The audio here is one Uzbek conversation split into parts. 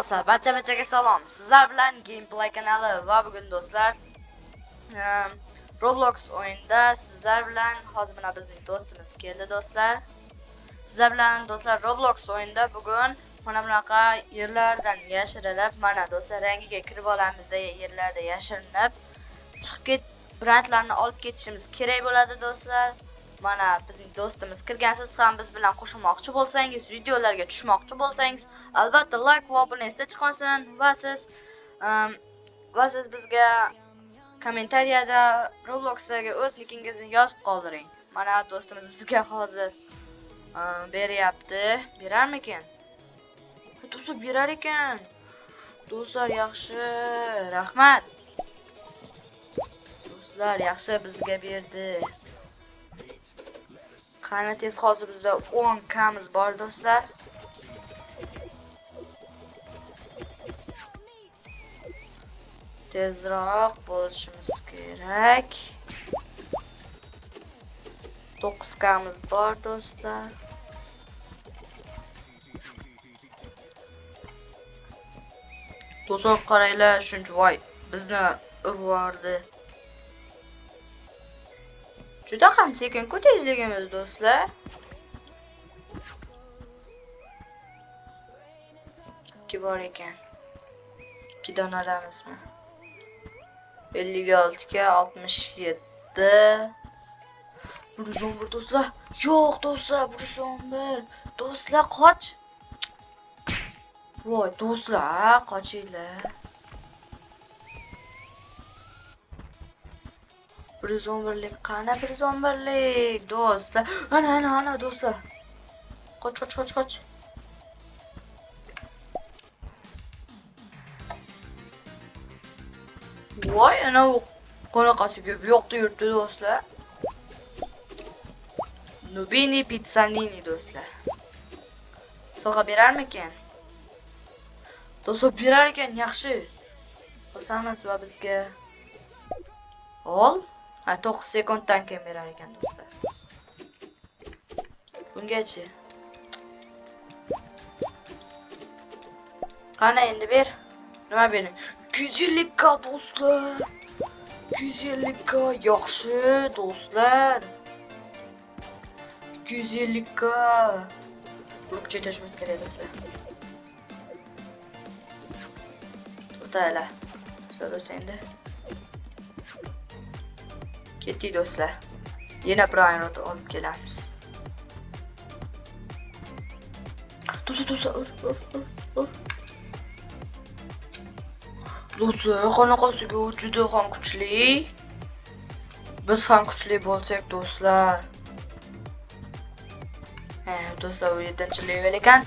do'stlar, barchaga salom. Sizlar bilan Gameplay kanali va bugun do'stlar Roblox o'yinida sizlar bilan hozir mana bizning do'stimiz keldi do'stlar. Sizlar bilan do'stlar Roblox o'yinida bugun mana bunaqa yerlardan yashirilib, mana do'stlar rangiga kirib olamiz deya yerlarda yashirinib chiqib brendlarni olib ketishimiz kerak bo'ladi do'stlar. Mana bizning do'stimiz kirgansiz ham biz bilan qo'shilmoqchi bo'lsangiz, videolarga tushmoqchi bo'lsangiz, albatta like va obuna esda chiqmasin va siz bizga kommentariyada Robloxdagi o'z nikingizni yozib qoldiring. Mana do'stimiz bizga hozir beryapti. Berarmikin? Do'stlar berar ekan. Do'stlar yaxshi, rahmat. Do'stlar yaxshi bizga berdi. Qani tez hozir bizda 10 kamiz bor do'stlar. Tezroq bo'lishimiz kerak. 9 kamiz bor do'stlar. Do'stlar qaranglar, shuncha voy bizni urvordi. Juda ham sekin-ku tezligimiz do'stlar. 2 bor ekan. 2 donalamizmi? 56 ga 67. 111 do'stlar. Yo'q do'stlar, 111. Do'stlar qoch. Voy do'stlar, qochinglar. 111lik qani 111lik do'stlar. Ana do'stlar. Qoch. Voy ana u qanaqasiga bu yoqda yuribdi do'stlar. Nubini Pizzanini do'stlar. Sovg'a berarmikan? Do'stlar berar ekan, yaxshi. Bo'lsamiz va bizga ol. 9 sekunddan keyin berar ekan do'stlar. Bungacha. Qani endi ber. Nima bering? 250 ga do'stlar. 250 ga yaxshi do'stlar. 250 ga. Burukcha tashimiz kerak do'stlar. To'tala. So'rasa endi. Ketdik do'stlar. Yana bir ayrota olib kelamiz. Do'stlar, ur. Do'stlar, qanaqasiga juda ham kuchli. Biz ham kuchli bo'lsak do'stlar. Do'stlar, u 7-level ekan.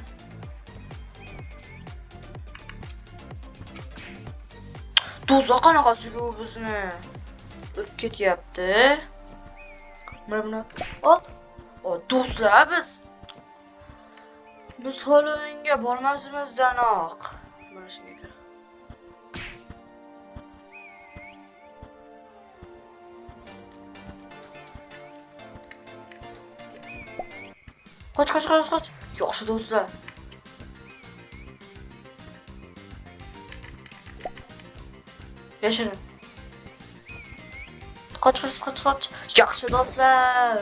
Do'stlar, qanaqasiga u bizni urib ketyapti. Mana ol. Do'stlar, biz Halloweenga bormasimizdan-oq mana shunga kira. Qoch. Yaxshi do'stlar. Yashirin. Qoch. Yaxshi do'stlar.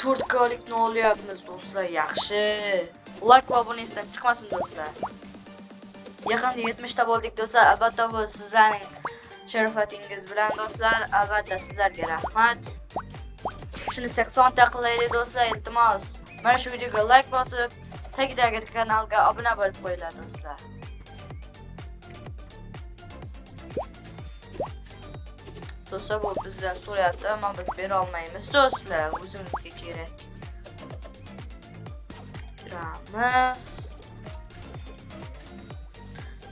4klikni olyapmiz do'stlar, yaxshi. Like va obuna esdan chiqmasin do'stlar. Yaqinda 70 ta bo'ldik do'stlar. Albatta bu sizlarning sharofatingiz bilan do'stlar. Albatta sizlarga rahmat. Shuni 80 ta qilaylik do'stlar, iltimos. Mana shu videoga like bosib, tagidagi kanalga obuna bo'lib qo'yinglar do'stlar. Do'stlar, bu bizdan so'rayapti, ammo biz bera olmaymiz do'stlar, o'zimizga kerak. Kiramiz.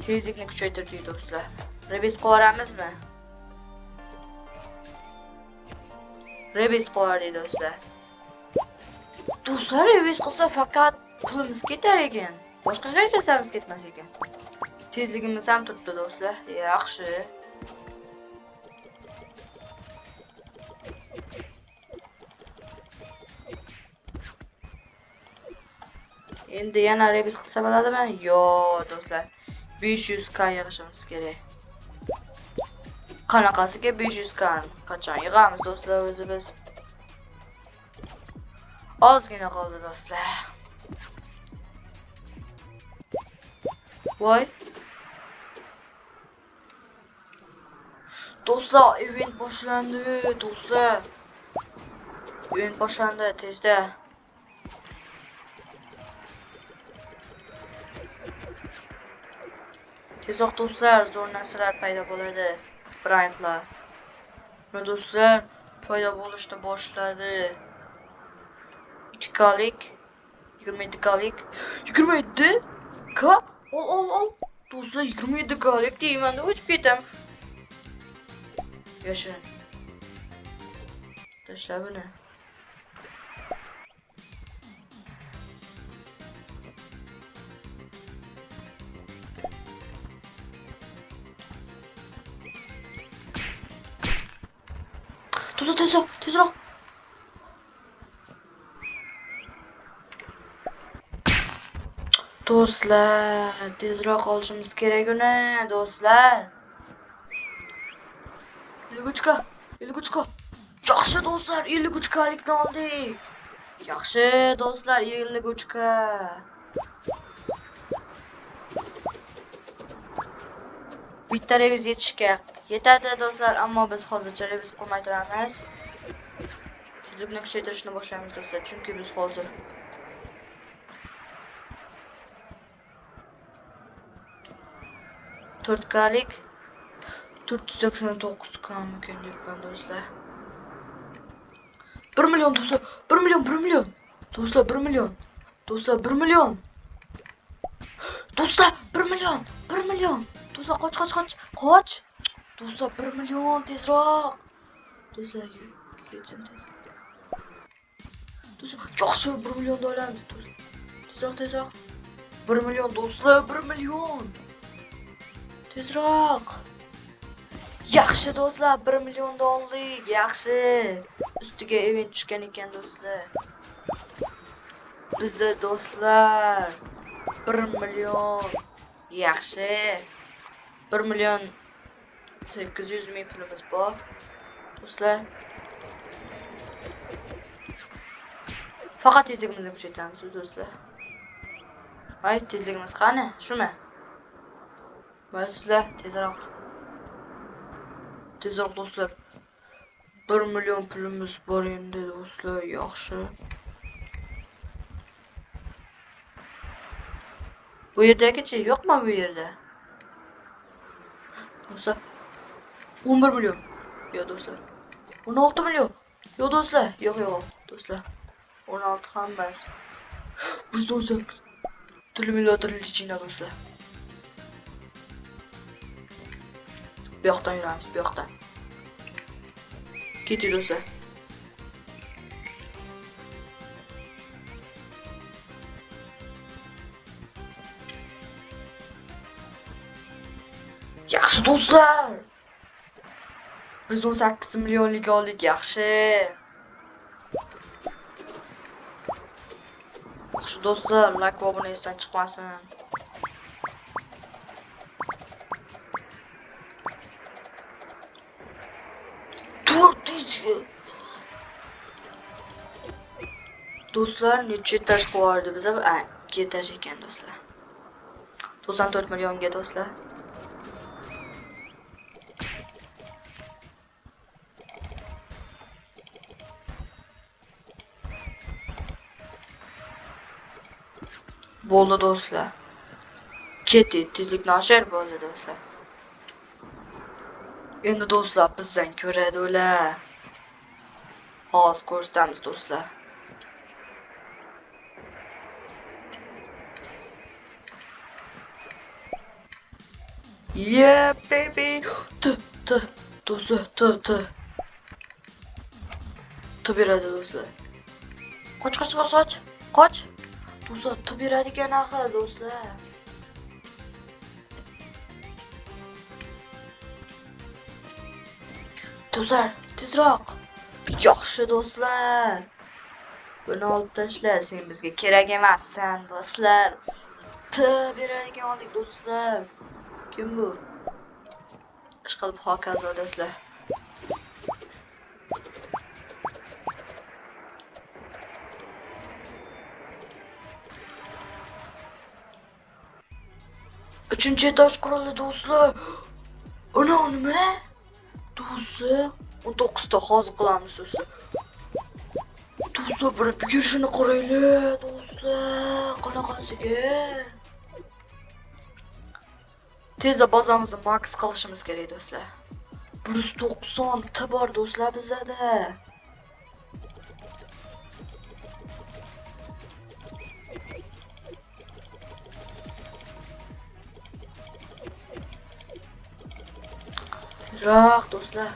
Tezlikni kuchaytirdik do'stlar. Rebis qo'ramizmi? Rebis qo'rdik do'stlar. Do'stlar, rebis qilsa faqat pulimiz ketar ekan. Boshqa hech narsamiz ketmas ekan. Tezligimiz ham turibdi do'stlar. Yaxshi. Endi yana rebus qilsa bo'ladimi? Yo'q, do'stlar. 500k yig'ishimiz kerak. Qanaqasiga 500k? Qachon yig'amiz do'stlar o'zi biz? Ozgina qoldi do'stlar. Voy. Do'stlar, event boshlandi, do'stlar. Event boshlandi tezda. Tezroq do'stlar, zo'r narsalar paydo bo'ladi. Brandlar. Va do'stlar, paydo bo'lishni boshladi. 2klik, 27klik, 27k. Ol. Do'stlar, 27klik deyman, o'tib ketam. Yashirin. Tashla buni. Tezroq. Do'stlar, tezroq olishimiz kerak uni, do'stlar. 53k. Yaxshi do'stlar, 53klikni oldik. Yaxshi do'stlar, 53k. Bitta reviz yetadi do'stlar, ammo biz hozircha reviz qilmay turamiz. Tezlikni kuchaytirishni boshlaymiz do'stlar, chunki biz hozir to'rtkalik 489k mumkin deyapman do'stlar. 1 million do'stlar, 1 million. Do'stlar, 1 million. Do'stlar, 1 million. Do'stlar, 1 million. Do'stlar, qoch. Do'stlar, 1 million tezroq. Do'stlar, ketsin tez. Do'stlar, yaxshi 1 million olamiz do'stlar. Tezroq. 1 million do'stlar, 1 million. Tezroq. Yaxshi do'stlar, 1 million oldik. Yaxshi. Ustiga event tushgan ekan do'stlar. Bizda do'stlar 1 million. Yaxshi. 1 million 800 ming pulimiz bor. Do'stlar. Faqat tezligimizni kuchaytiramiz do'stlar. Voy, tezligimiz qani? Shumi? Do'stlar, tezroq do'stlar. 1 million pulimiz bor endi do'stlar, yaxshi. Bu yerdagichi yo'qmi bu yerda? Do'stlar, 11 million. Yo'q do'stlar. 16 million. Yo'q do'stlar, yo'q do'stlar. 16 ham emas. 118. Milliarder lichina do'stlar. Bu yoqdan yuramiz, bu yoqdan. Keting do'stlar. Yaxshi do'stlar. 118 millionlik oldik, yaxshi. Yaxshi do'stlar, like va obuna esdan chiqmasin. Do'stlar, necha etaj qo'yardi biza? 2 etaj ekan do'stlar. 94 millionga do'stlar. Bo'ldi do'stlar. Keting, tezlikni oshir bo'ldi do'stlar. Endi do'stlar bizdan ko'radi ular. Hozir ko'rsatamiz do'stlar. Yeah baby. Do'stlar, beradi do'stlar. Qoch. Do'stlar, beradi ekan axir do'stlar. Do'stlar, tezroq. Yaxshi do'stlar. Buni olib tashla, sen bizga kerak emassan do'stlar. Beradigan oldik do'stlar. Kim bu? Ishqilib hokazo do'stlar. Uchinchi etaj qurildi do'stlar. Ana nima? Do'stlar, 19 ta hozir qilamiz do'stlar. Do'stlar, bir girishini qaraylik do'stlar. Qanaqasiga? Tezda bazamizni max qilishimiz kerak do'stlar. 190 ta bor do'stlar bizda. Tezroq do'stlar.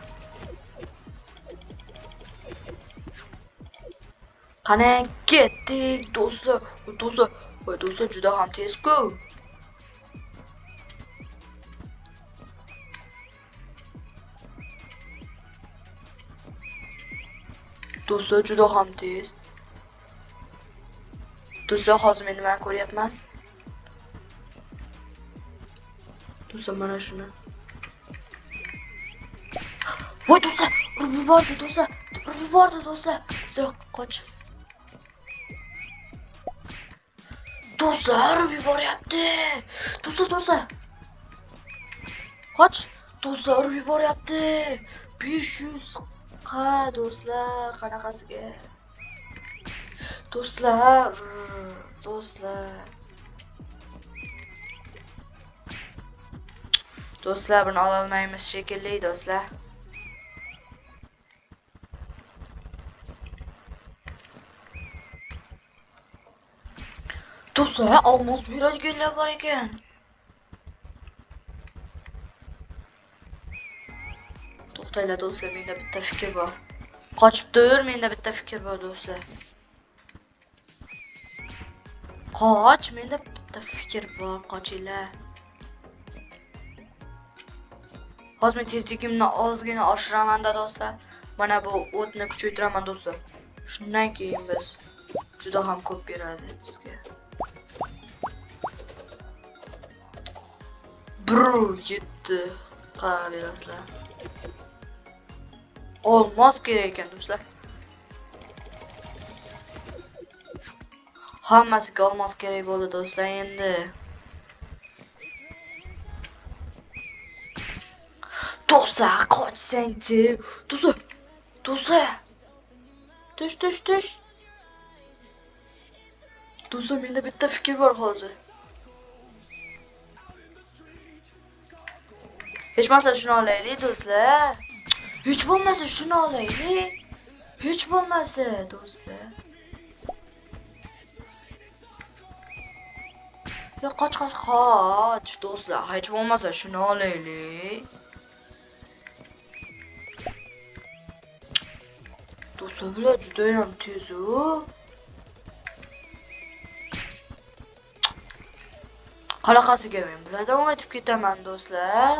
Qani ketdik do'stlar. Do'stlar juda ham tez-ku. Do'stlar juda ham tez. Do'stlar, hozir men nimani ko'ryapman? Do'stlar, mana shuni. Voy do'stlar, urib yubordi do'stlar. Urib yubordi do'stlar. Tezroq qoch. Do'stlar, urib yuboryapti. Do'stlar. Qoch. Do'stlar, urib yuboryapti. 500 qa do'stlar, qanaqasiga? Do'stlar. Do'stlar, buni ola olmaymiz shekilli do'stlar. Do'stlar, olmos beradiganlar bor ekan. To'xtanglar do'stlar, menda bitta fikr bor. Qochib tur, menda bitta fikr bor do'stlar. Qoch, menda bitta fikr bor, qochinglar. Hozir men tezligimni ozgina oshiraman do'stlar. Mana bu o'tni kuchaytiraman do'stlar. Shundan keyin biz juda ham ko'p beradi bizga. 1.7 qa berasizlar. Olmos kerak ekan do'stlar. Hammasiga olmos kerak bo'ldi do'stlar endi. Do'stlar, qochsang-chi. Do'stlar. Tush. Do'stlar, menda bitta fikr bor hozir. Hech bo'lmasa shuni olaylik do'stlar. Hech bo'lmasa shuni olaylik. Hech bo'lmasa do'stlar. Ya qoch do'stlar. Hech bo'lmasa shuni olaylik. Do'stlar, bular juda ham tez-u. Qanaqasiga men bulardan o'tib ketaman do'stlar.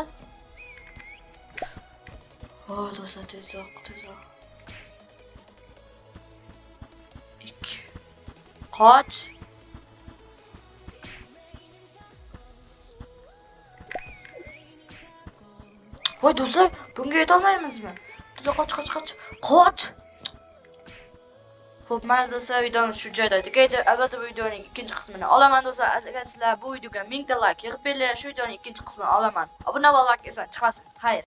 Do'stlar, tezroq. 2. Qoch. Voy do'stlar, bunga yeta olmaymizmi? Do'stlar, qoch. Xo'p, mana do'stlar, videomiz shu joyda tugaydi. Albatta bu videoning ikkinchi qismini olaman do'stlar. Agar sizlar bu videoga 1000 ta like yig'ib beringlar, shu videoning ikkinchi qismini olaman. Obuna bo'lib like esa chiqmasin. Xayr.